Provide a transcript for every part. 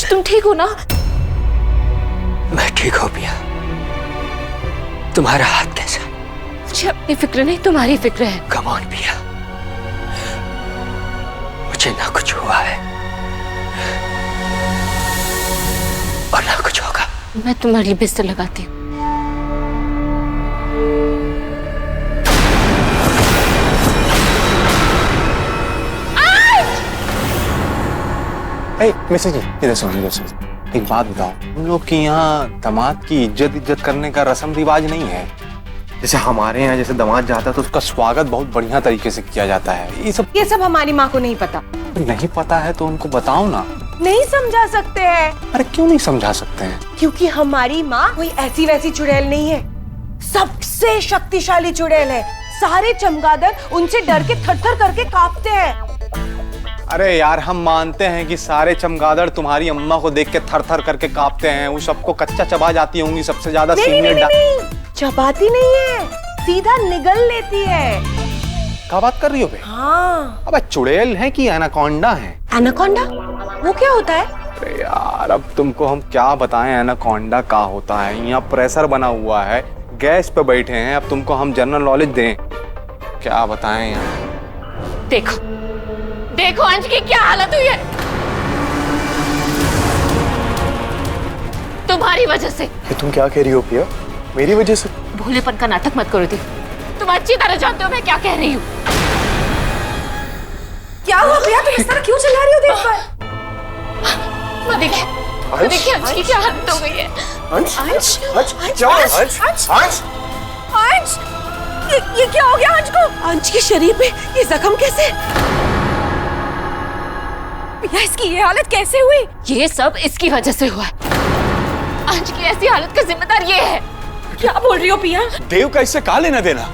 अंश तुम ठीक हो ना? मैं ठीक हूँ पिया। तुम्हारा हाथ कैसा? मुझे अपनी फिक्र नहीं, तुम्हारी फिक्र है। कम ऑन पिया, मुझे ना कुछ हुआ है और ना कुछ होगा। मैं तुम्हारे लिए बिस्तर लगाती हूँ। मिसेज जी, इधर सुनो। एक बात बताओ, हम लोग के यहाँ दामाद की इज्जत करने का रस्म रिवाज नहीं है। जैसे हमारे यहाँ जैसे दामाद जाता है तो उसका स्वागत बहुत बढ़िया तरीके से किया जाता है। ये सब हमारी माँ को नहीं पता। नहीं पता है तो उनको बताओ ना। नहीं समझा सकते हैं। अरे क्यों नहीं समझा सकते हैं? क्योंकि हमारी माँ कोई ऐसी वैसी चुड़ैल नहीं है, सबसे शक्तिशाली चुड़ैल है। सारे चमगादड़ उनसे डर के थर-थर करके कांपते हैं। अरे यार, हम मानते हैं कि सारे चमगादड़ तुम्हारी अम्मा को देख के थर-थर करके कांपते हैं। वो सबको कच्चा चबा जाती होंगी, सबसे ज्यादा सीनियर। नहीं, चबाती नहीं है, सीधा निगल लेती है। क्या बात कर रही हो बे? हाँ। अबे चुड़ैल है कि एनाकोंडा है? एनाकोंडा? वो क्या होता है? अरे यार, अब तुमको हम क्या बताएं एनाकोंडा क्या होता है। यहाँ प्रेशर बना हुआ है, गैस पे बैठे हैं। अब तुमको हम जनरल नॉलेज दें, क्या बताएं यार। देखो अंश की क्या हालत हुई है तुम्हारी वजह से। ये तुम क्या कह रही हो पिया? मेरी वजह से? भोलेपन का नाटक मत करो दी। तुम अच्छी तरह जानते हो मैं क्या कह रही हूँ। क्या हुआ पिया? तुम इस तरह क्यों चिल्ला रही हो देख कर? देखिए अंश की क्या हालत हो गई है। अंश? अंश? क्या? अंश? अंश? ये क्या हो गया अंश को? अंश के शरीर पे ये जख्म कैसे? पिया, इसकी ये हालत कैसे हुई? ये सब इसकी वजह से हुआ है। अंश की ऐसी हालत का जिम्मेदार ये है। क्या बोल रही हो पिया? देव का इससे क्या लेना देना?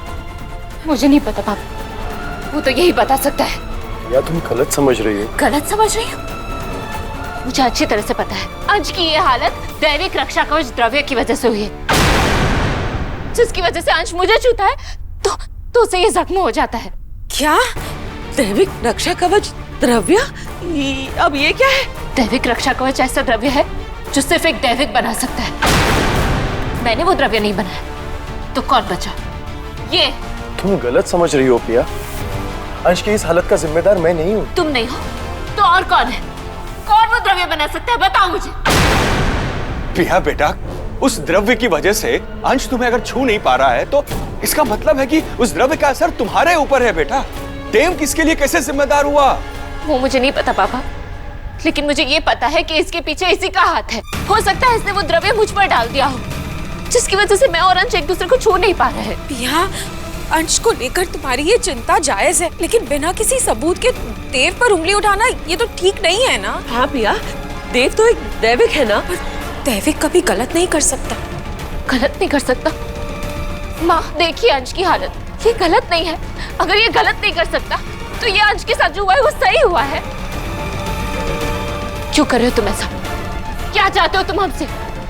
मुझे नहीं पता पापा, वो तो यही बता सकता है। या तुम गलत समझ रही हो? गलत समझ रही हो? मुझे अच्छी तरह से पता है अंश की ये हालत दैविक रक्षा कवच द्रव्य की वजह से हुई है। जिसकी वजह से अंश मुझे छूता है तो उसे ये जख्म हो जाता है। क्या? दैविक रक्षा कवच द्रव्य? अब ये क्या है? दैविक रक्षा कवच ऐसा द्रव्य है जो सिर्फ एक दैविक बना सकता है। मैंने वो द्रव्य नहीं बनाया तो कौन बचा? ये। तुम गलत समझ रही हो पिया। अंश की इस हालत का जिम्मेदार मैं नहीं हूँ। तुम नहीं हो तो और कौन है? कौन वो द्रव्य बना सकता है, बताओ मुझे। पिया बेटा, उस द्रव्य की वजह से अंश तुम्हें अगर छू नहीं पा रहा है तो इसका मतलब है कि उस द्रव्य का असर तुम्हारे ऊपर है बेटा। देव किसके लिए कैसे जिम्मेदार हुआ? वो मुझे नहीं पता पापा, लेकिन मुझे ये पता है कि इसके पीछे इसी का हाथ है। हो सकता है इसने वो द्रव्य मुझ पर डाल दिया हो, जिसकी वजह से मैं और अंश एक दूसरे को छू नहीं पा रहे हैं। पिया, अंश को लेकर तुम्हारी ये चिंता जायज है, लेकिन बिना किसी सबूत के देव पर उंगली उठाना ये तो ठीक नहीं है ना? हाँ पिया, देव तो एक दैविक है ना। पर दैविक कभी गलत नहीं कर सकता। गलत नहीं कर सकता? माँ देखिए अंश की हालत, ये गलत नहीं है। अगर ये गलत नहीं कर सकता तो ये अंश के साथ जो हुआ है वो सही हुआ है। क्यों कर रहे हो तुम ऐसा? क्या चाहते हो तुम हमसे?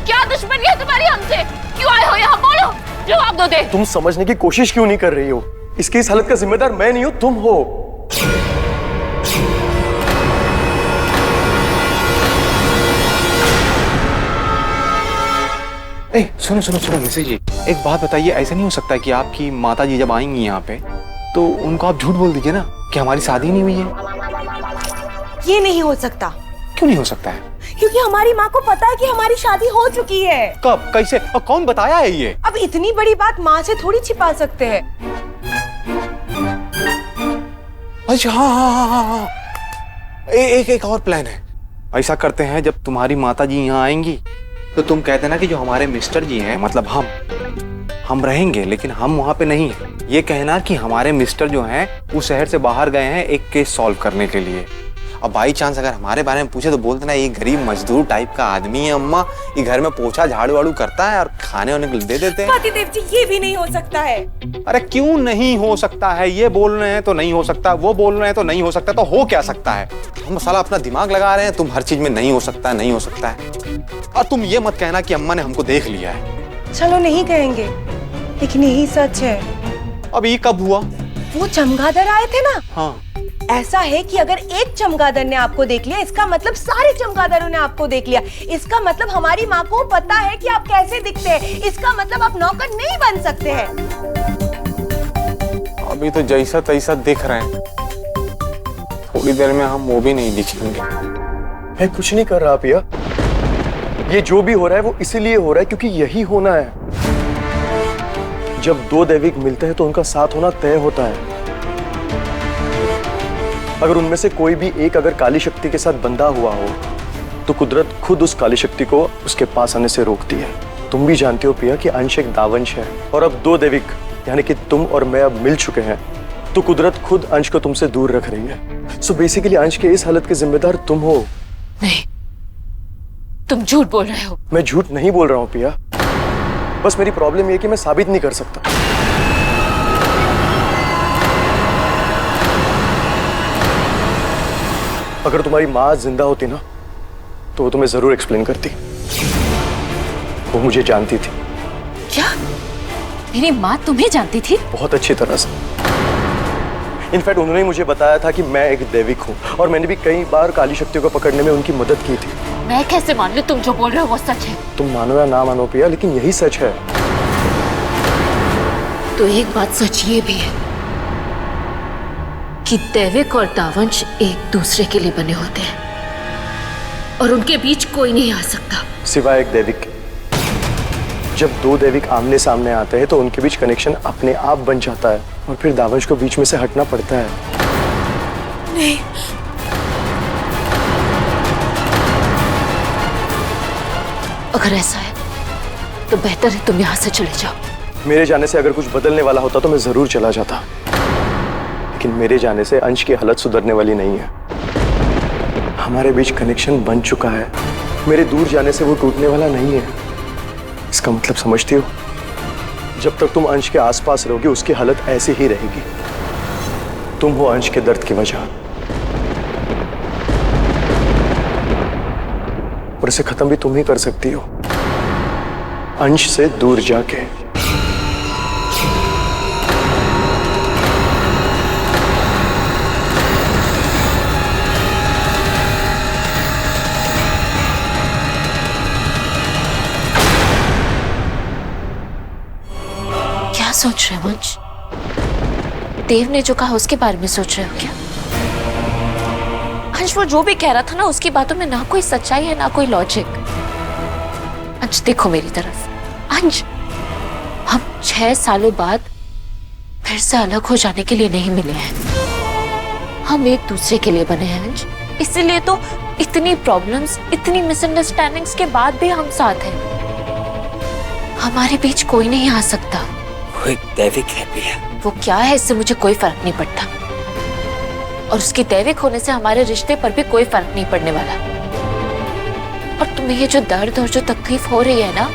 क्या दुश्मनी है तुम्हारी हमसे? क्यों आए हो यहाँ? बोलो, जवाब दो। दे तुम समझने की कोशिश क्यों नहीं कर रही हो? इसकी इस हालत का जिम्मेदार मैं नहीं हूँ, तुम हो। सुनो मिसेज जी, एक बात बताइए, ऐसा नहीं हो सकता कि आपकी माता जी जब आएंगी यहाँ पे तो उनको आप झूठ बोल दीजिए ना कि हमारी शादी नहीं हुई है। ये नहीं हो सकता। क्यों नहीं हो सकता है? क्योंकि हमारी माँ को पता है कि हमारी शादी हो चुकी है। कब, कैसे और कौन बताया है ये? अब इतनी बड़ी बात माँ से थोड़ी छिपा सकते हैं। अच्छा हाँ। एक और प्लान है। ऐसा करते हैं, जब तुम्हारी माता जी यहाँ आएंगी तो तुम कहते ना कि जो हमारे मिस्टर जी हैं, मतलब हम रहेंगे लेकिन हम वहाँ पे नहीं हैं। ये कहना कि हमारे मिस्टर जो हैं वो शहर से बाहर गए हैं एक केस सॉल्व करने के लिए। अब बाई चांस अगर हमारे बारे में पूछे तो बोल देना ये गरीब मजदूर टाइप का आदमी है अम्मा, ये घर में पोछा झाड़ू वाड़ू करता है और खाने वाने को दे देते हैं। पतिदेव जी, ये भी नहीं हो सकता है। अरे क्यों नहीं हो सकता है? ये बोल रहे हैं तो नहीं हो सकता, वो बोल रहे हैं तो नहीं हो सकता, तो हो क्या सकता है? हम साला अपना दिमाग लगा रहे हैं, तुम हर चीज में नहीं हो सकता है, नहीं हो सकता है। और तुम ये मत कहना कि अम्मा ने हमको देख लिया है। चलो नहीं कहेंगे, लेकिन यही सच है। अब ये कब हुआ? वो चमगादड़ आए थे ना, हाँ, ऐसा है कि अगर एक चमगादड़ ने आपको देख लिया, इसका मतलब सारे चमगादड़ों ने आपको देख लिया। इसका मतलब हमारी माँ को पता है कि आप कैसे दिखते हैं। इसका मतलब आप नौकर नहीं बन सकते हैं। अभी तो जैसा तैसा दिख रहे हैं, थोड़ी देर में हम वो भी नहीं दिखेंगे। मैं कुछ नहीं कर रहा पिया। ये जो भी हो रहा है वो इसीलिए हो रहा है क्योंकि यही होना है। जब दो दैविक मिलते हैं तो उनका साथ होना तय होता है। अगर उनमें से कोई भी एक अगर काली शक्ति के साथ बंधा हुआ हो तो कुदरत खुद उस काली शक्ति को उसके पास आने से रोकती है। तुम भी जानते हो पिया कि अंश एक दावंश है, और अब दो दैविक यानी कि तुम और मैं अब मिल चुके हैं, तो कुदरत खुद अंश को तुमसे दूर रख रही है। सो बेसिकली अंश के इस हालत के जिम्मेदार तुम हो। नहीं, तुम झूठ बोल रहे हो। मैं झूठ नहीं बोल रहा हूँ पिया, बस मेरी प्रॉब्लम ये है कि मैं साबित नहीं कर सकता। अगर तुम्हारी माँ जिंदा होती ना तो वो तुम्हें जरूर एक्सप्लेन करती। वो मुझे जानती थी। क्या मेरी माँ तुम्हें जानती थी? बहुत अच्छी तरह से। इनफैक्ट उन्होंने मुझे बताया था कि मैं एक दैविक हूँ, और मैंने भी कई बार काली शक्तियों को पकड़ने में उनकी मदद की थी। मैं कैसे मान लूं तुम जो बोल रहे हो वो सच है? तुम मानो या ना मानो पिया, लेकिन यही सच है। तो एक बात सच ये भी है कि दैविक और दावंश एक दूसरे के लिए बने होते हैं और उनके बीच कोई नहीं आ सकता सिवाय एक दैविक के। जब दो दैविक आमने सामने आते हैं तो उनके बीच कनेक्शन अपने आप बन जाता है, और फिर दावंश को बीच में से हटना पड़ता है। नहीं, अगर ऐसा है तो बेहतर है तुम यहाँ से चले जाओ। मेरे जाने से अगर कुछ बदलने वाला होता तो मैं जरूर चला जाता, लेकिन मेरे जाने से अंश की हालत सुधरने वाली नहीं है। हमारे बीच कनेक्शन बन चुका है, मेरे दूर जाने से वो टूटने वाला नहीं है। इसका मतलब समझती हो? जब तक तुम अंश के आसपास रहोगे उसकी हालत ऐसी ही रहेगी। तुम हो अंश के दर्द की वजह, और इसे खत्म भी तुम ही कर सकती हो, अंश से दूर जाके। क्या सोच रहे हो अंश? देव ने जो कहा उसके बारे में सोच रहे हो क्या? अंश वो जो भी कह रहा था ना, उसकी बातों में ना कोई सच्चाई है ना कोई लॉजिक। अंश देखो मेरी तरफ। अंश, हम 6 सालों बाद फिर से अलग हो जाने के लिए नहीं मिले हैं, हम एक दूसरे के लिए बने हैं अंश। इसीलिए तो इतनी प्रॉब्लम्स, इतनी मिसअंडरस्टैंडिंग्स के बाद भी हम साथ हैं। हमारे बीच कोई नहीं आ सकता। वो एक दैविक है पिया। वो क्या है इससे मुझे कोई फर्क नहीं पड़ता, और उसके दैविक होने से हमारे रिश्ते पर भी कोई फर्क नहीं पड़ने वाला। और तुम्हें ये जो दर्द और जो तकलीफ हो रही है ना,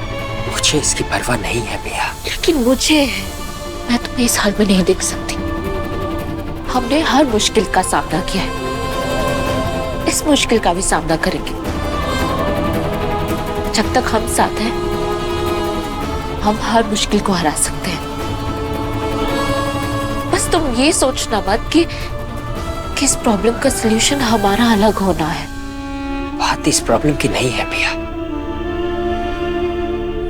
मुझे इसकी परवाह नहीं है पिया। लेकिन मुझे है। मैं तुम्हें इस हाल में नहीं देख सकती। हमने हर मुश्किल का सामना किया है, इस मुश्किल का भी सामना करेंगे। जब तक हम साथ हैं हम हर मुश्किल को हरा सकते हैं। बस तुम ये सोचना मत कि इस प्रॉब्लम का सलूशन हमारा अलग होना है। बात इस प्रॉब्लम की नहीं है पिया,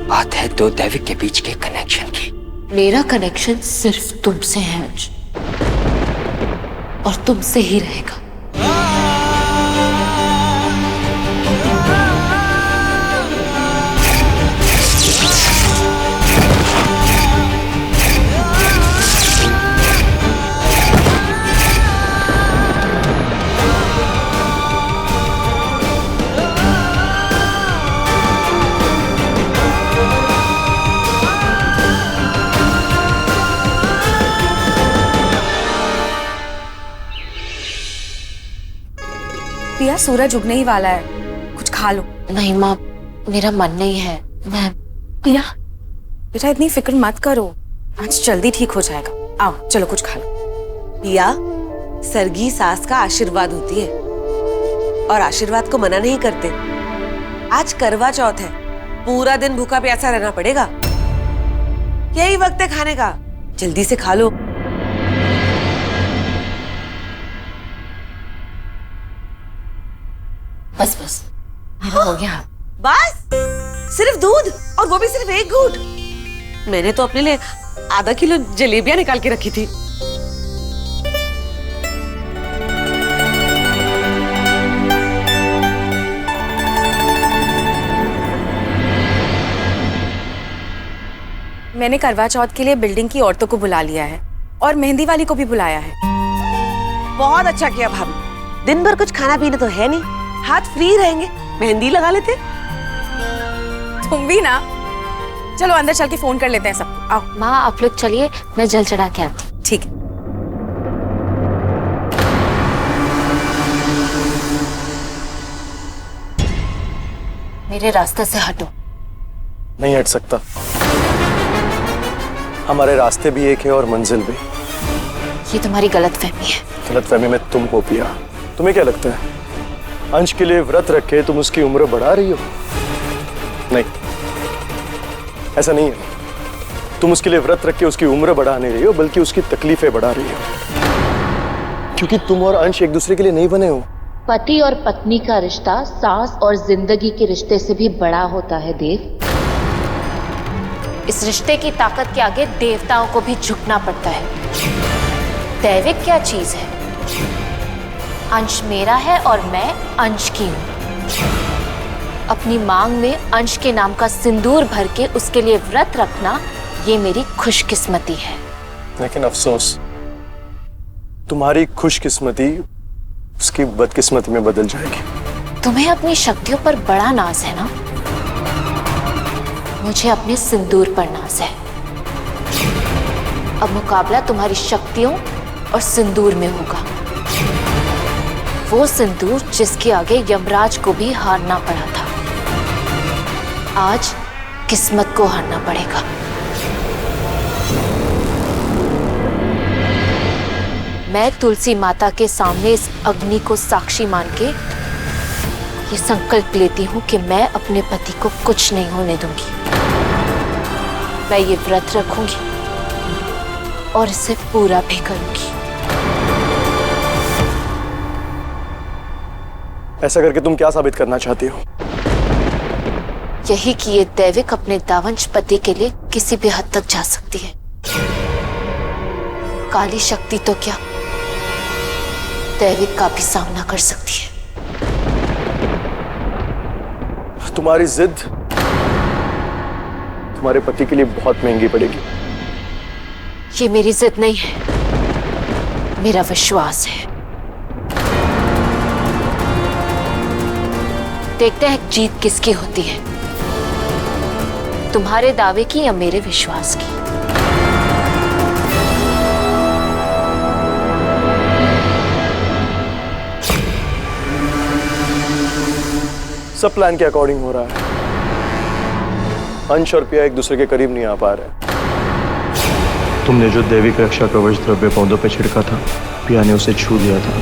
बात है दो दैविक के बीच के कनेक्शन की। मेरा कनेक्शन सिर्फ तुमसे है अंश, और तुमसे ही रहेगा। पिया, सूरज उगने ही वाला है, कुछ खा लो। नहीं माँ, मेरा मन नहीं है। मैं पिया बेटा इतनी फिक्र मत करो, आज जल्दी ठीक हो जाएगा। आओ चलो कुछ खा लो। पिया, सरगी सास का आशीर्वाद होती है और आशीर्वाद को मना नहीं करते। आज करवा चौथ है, पूरा दिन भूखा प्यासा रहना पड़ेगा। यही वक्त है खाने का, जल्दी से खा लो। बस बस मेरा हो गया। बस सिर्फ दूध, और वो भी सिर्फ एक घूंट। मैंने तो अपने लिए आधा किलो जलेबियां निकाल के रखी थी। मैंने करवा चौथ के लिए बिल्डिंग की औरतों को बुला लिया है और मेहंदी वाली को भी बुलाया है। बहुत अच्छा किया भाभी। दिन भर कुछ खाना पीना तो है नहीं, हाथ फ्री रहेंगे, मेहंदी लगा लेते। तुम भी ना। चलो अंदर चल के फोन कर लेते हैं सबको। आओ। माँ आप लोग चलिए, मैं जल चढ़ा के आती हूँ। ठीक है। मेरे रास्ते से हटो। नहीं हट सकता। हमारे रास्ते भी एक है और मंजिल भी। ये तुम्हारी गलतफहमी है। गलतफहमी में तुम हो पिया। तुम्हें क्या लगता है अंश के लिए व्रत रखे तुम उसकी उम्र बढ़ा रही हो? नहीं, ऐसा नहीं है। तुम उसके लिए व्रत रख के उसकी उम्र बढ़ा नहीं रही हो, बल्कि उसकी तकलीफें बढ़ा रही हो, क्योंकि तुम और अंश एक दूसरे के लिए नहीं बने हो। पति और पत्नी का रिश्ता सांस और जिंदगी के रिश्ते से भी बड़ा होता है देव। इस रिश्ते की ताकत के आगे देवताओं को भी झुकना पड़ता है। दैविक क्या चीज है? अंश मेरा है और मैं अंश की हूं। अपनी मांग में अंश के नाम का सिंदूर भर के उसके लिए व्रत रखना, ये मेरी खुशकिस्मती है। लेकिन अफसोस, तुम्हारी खुशकिस्मती उसकी बदकिस्मती में बदल जाएगी। तुम्हें अपनी शक्तियों पर बड़ा नाज है ना? मुझे अपने सिंदूर पर नाज है। अब मुकाबला तुम्हारी शक्तियों और सिंदूर में होगा। वो सिंदूर जिसके आगे यमराज को भी हारना पड़ा था, आज किस्मत को हारना पड़ेगा। मैं तुलसी माता के सामने इस अग्नि को साक्षी मान के ये संकल्प लेती हूँ कि मैं अपने पति को कुछ नहीं होने दूंगी। मैं ये व्रत रखूंगी और इसे पूरा भी करूंगी। ऐसा करके तुम क्या साबित करना चाहती हो? यही कि ये दैविक अपने दावंश पति के लिए किसी भी हद तक जा सकती है। काली शक्ति तो क्या, दैविक का भी सामना कर सकती है। तुम्हारी जिद तुम्हारे पति के लिए बहुत महंगी पड़ेगी। ये मेरी जिद नहीं है, मेरा विश्वास है। देखते हैं जीत किसकी होती है, तुम्हारे दावे की या मेरे विश्वास की। सब प्लान के अकॉर्डिंग हो रहा है। अंश और पिया एक दूसरे के करीब नहीं आ पा रहे। तुमने जो दैविक रक्षा कवच द्रव्य पौधों पे छिड़का था, पिया ने उसे छू लिया था,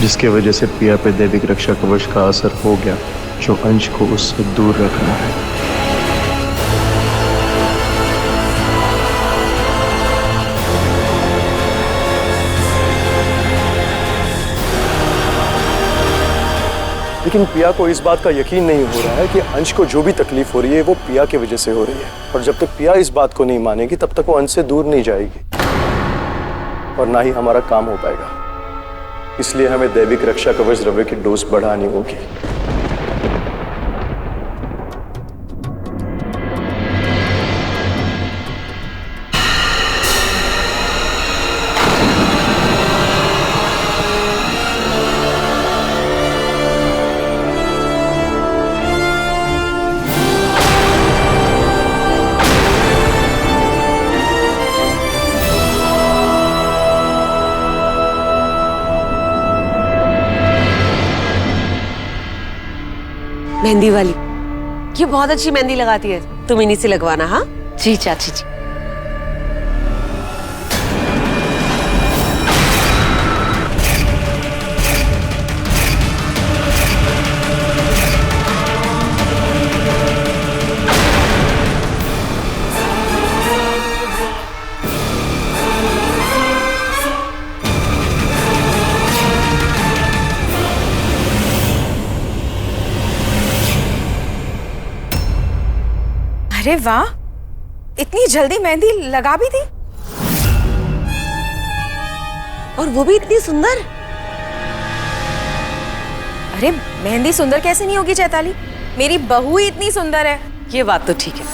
जिसके वजह से पिया पे दैविक रक्षा कवच का असर हो गया, जो अंश को उससे दूर रख रहा है। लेकिन पिया को इस बात का यकीन नहीं हो रहा है कि अंश को जो भी तकलीफ हो रही है वो पिया की वजह से हो रही है, और जब तक पिया इस बात को नहीं मानेगी तब तक वो अंश से दूर नहीं जाएगी और ना ही हमारा काम हो पाएगा। इसलिए हमें दैविक रक्षा कवच द्रव्य की डोज बढ़ानी होगी। मेहंदी वाली, ये बहुत अच्छी मेहंदी लगाती है, तुम इन्हीं से लगवाना। हाँ जी चाची जी। अरे वाह, इतनी जल्दी मेहंदी लगा भी दी। और वो भी इतनी सुंदर। अरे मेहंदी सुंदर कैसे नहीं होगी चैताली, मेरी बहू ही इतनी सुंदर है। ये बात तो ठीक है।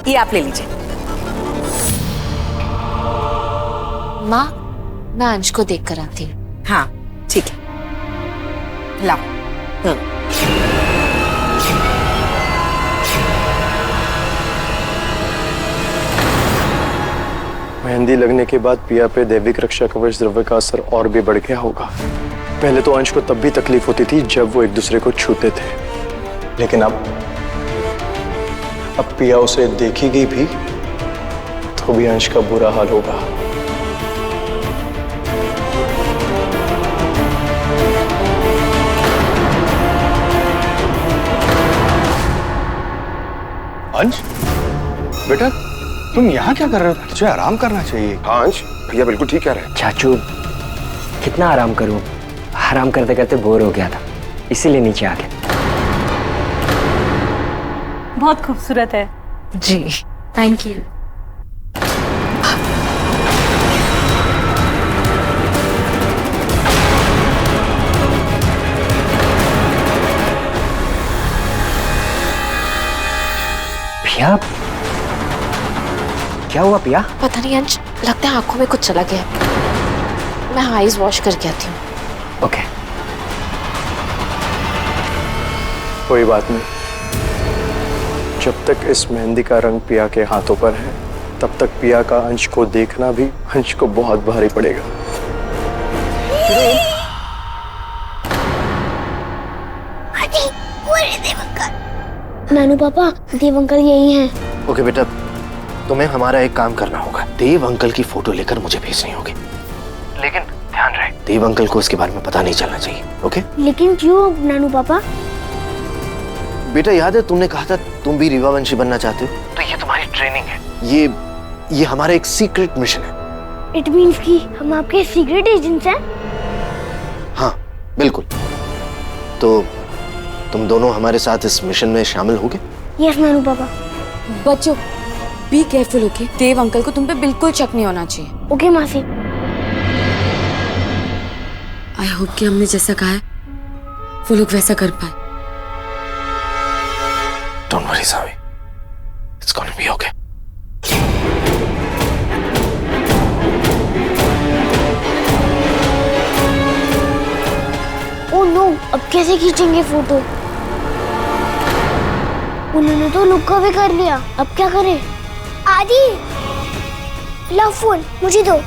ये आप ले लीजिए। माँ, मैं अंश को देख कर आती हूँ। हाँ ठीक है, लाओ। मेहंदी लगने के बाद पिया पे दैविक रक्षा कवच द्रव्य का असर और भी बढ़ गया होगा। पहले तो अंश को तब भी तकलीफ होती थी जब वो एक दूसरे को छूते थे, लेकिन अब पिया उसे देखेगी भी तो भी अंश का बुरा हाल होगा। अंश बेटा, तुम यहाँ क्या कर रहे हो? तुझे आराम करना चाहिए। हाँ अंश, भैया बिल्कुल ठीक कह रहे हैं। चाचू, कितना आराम करूं? आराम करते करते बोर हो गया था, इसीलिए नीचे आ गया। बहुत खूबसूरत है। जी, थैंक यू। पिया, क्या हुआ पिया? पता नहीं अंश, लगता है आंखों में कुछ चला गया। मैं आईज वॉश करके आती हूँ। ओके। कोई बात नहीं, जब तक इस मेहंदी का रंग पिया के हाथों पर है तब तक पिया का अंश को देखना भी अंश को बहुत भारी पड़ेगा। नानू पापा, देव अंकल यही हैं। ओके बेटा, तुम्हें हमारा एक काम करना होगा। देव अंकल की फोटो लेकर मुझे भेजनी होगी, लेकिन ध्यान रहे देव अंकल को इसके बारे में पता नहीं चलना चाहिए। ओके? लेकिन क्यों नानू पापा? बेटा याद है तुमने कहा था तुम भी रीवा वंशी बनना चाहते हो, तो ये तुम्हारी ट्रेनिंग है। ये हमारा एक सीक्रेट मिशन है। इट मींस कि हम आपके सीक्रेट एजेंट्स हैं? हाँ बिल्कुल। तो तुम दोनों हमारे साथ इस मिशन में शामिल होगे? यस नानू पापा। बच्चों, be careful, okay? Dev uncle को तुम पे बिल्कुल शक नहीं होना चाहिए। ओके मासी। आई होप कि हमने जैसा कहा है वो लोग वैसा कर पाए। Don't worry, Savi. It's gonna be okay. Oh no, अब कैसे खींचेंगे फोटो? उन्होंने तो लुक्का भी कर लिया, अब क्या करें? आदि, लो फोन मुझे दो।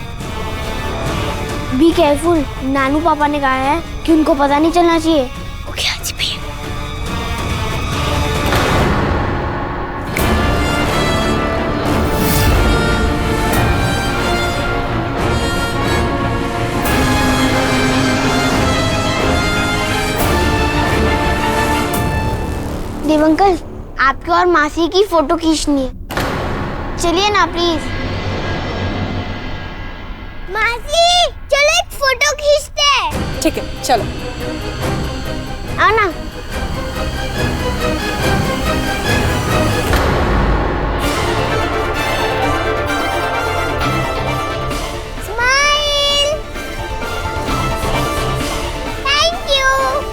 बी केयरफुल, नानू पापा ने कहा है कि उनको पता नहीं चलना चाहिए। ओके आदि भैया। देव अंकल, आपकी और मासी की फोटो खींचनी है, चलिए ना प्लीज। मासी चलो एक फोटो खींचते हैं। ठीक है चलो। आओ ना। Smile. Thank you.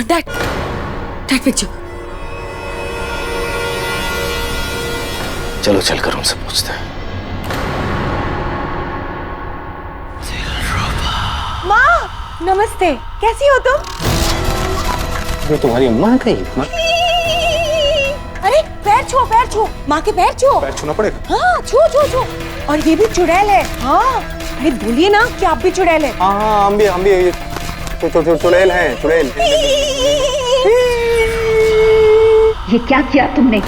That picture. चलो चलकर उनसे पूछते हैं। माँ नमस्ते, कैसी हो तुम? ये तुम्हारी अम्मा है कहीं? अरे पैर छुओ, पैर छुओ, माँ के पैर छुओ। पैर छूना पड़ेगा? हाँ छुओ छुओ छुओ। और ये भी चुड़ैल है। हाँ अरे बोलिए ना कि आप भी चुड़ैल है। हाँ हम भी चुड़ैल हैं, चुड़ैल। ये क्या किया तुमने?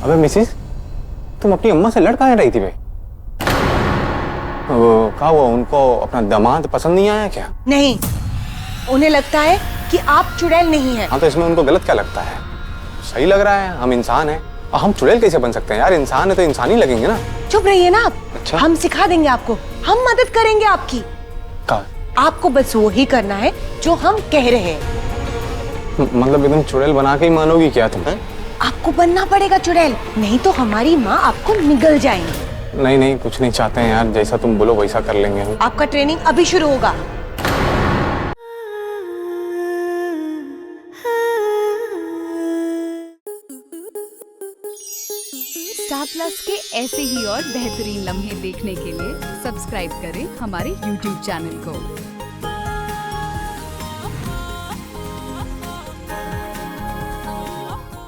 अबे मिसिस, तुम अपनी अम्मा से लड़ कहाँ रही थी बे? वो क्या हुआ, उनको अपना दामाद पसंद नहीं आया क्या? नहीं, उन्हें लगता है कि आप चुड़ैल नहीं है। हाँ तो इसमें उनको गलत क्या लगता है? सही लग रहा है, हम इंसान हैं। और हम चुड़ैल कैसे बन सकते हैं यार? इंसान है तो इंसान ही लगेंगे ना। चुप रहिए ना आप। अच्छा। हम सिखा देंगे आपको, हम मदद करेंगे आपकी। क्या? आपको बस वही करना है जो हम कह रहे हैं। मतलब एकदम चुड़ैल बना के ही मानोगी क्या तुम? आपको बनना पड़ेगा चुड़ैल, नहीं तो हमारी माँ आपको निगल जाएंगी। नहीं नहीं, कुछ नहीं चाहते हैं यार, जैसा तुम बोलो वैसा कर लेंगे हम। आपका ट्रेनिंग अभी शुरू होगा। स्टार प्लस के ऐसे ही और बेहतरीन लम्हे देखने के लिए सब्सक्राइब करें हमारे YouTube चैनल को।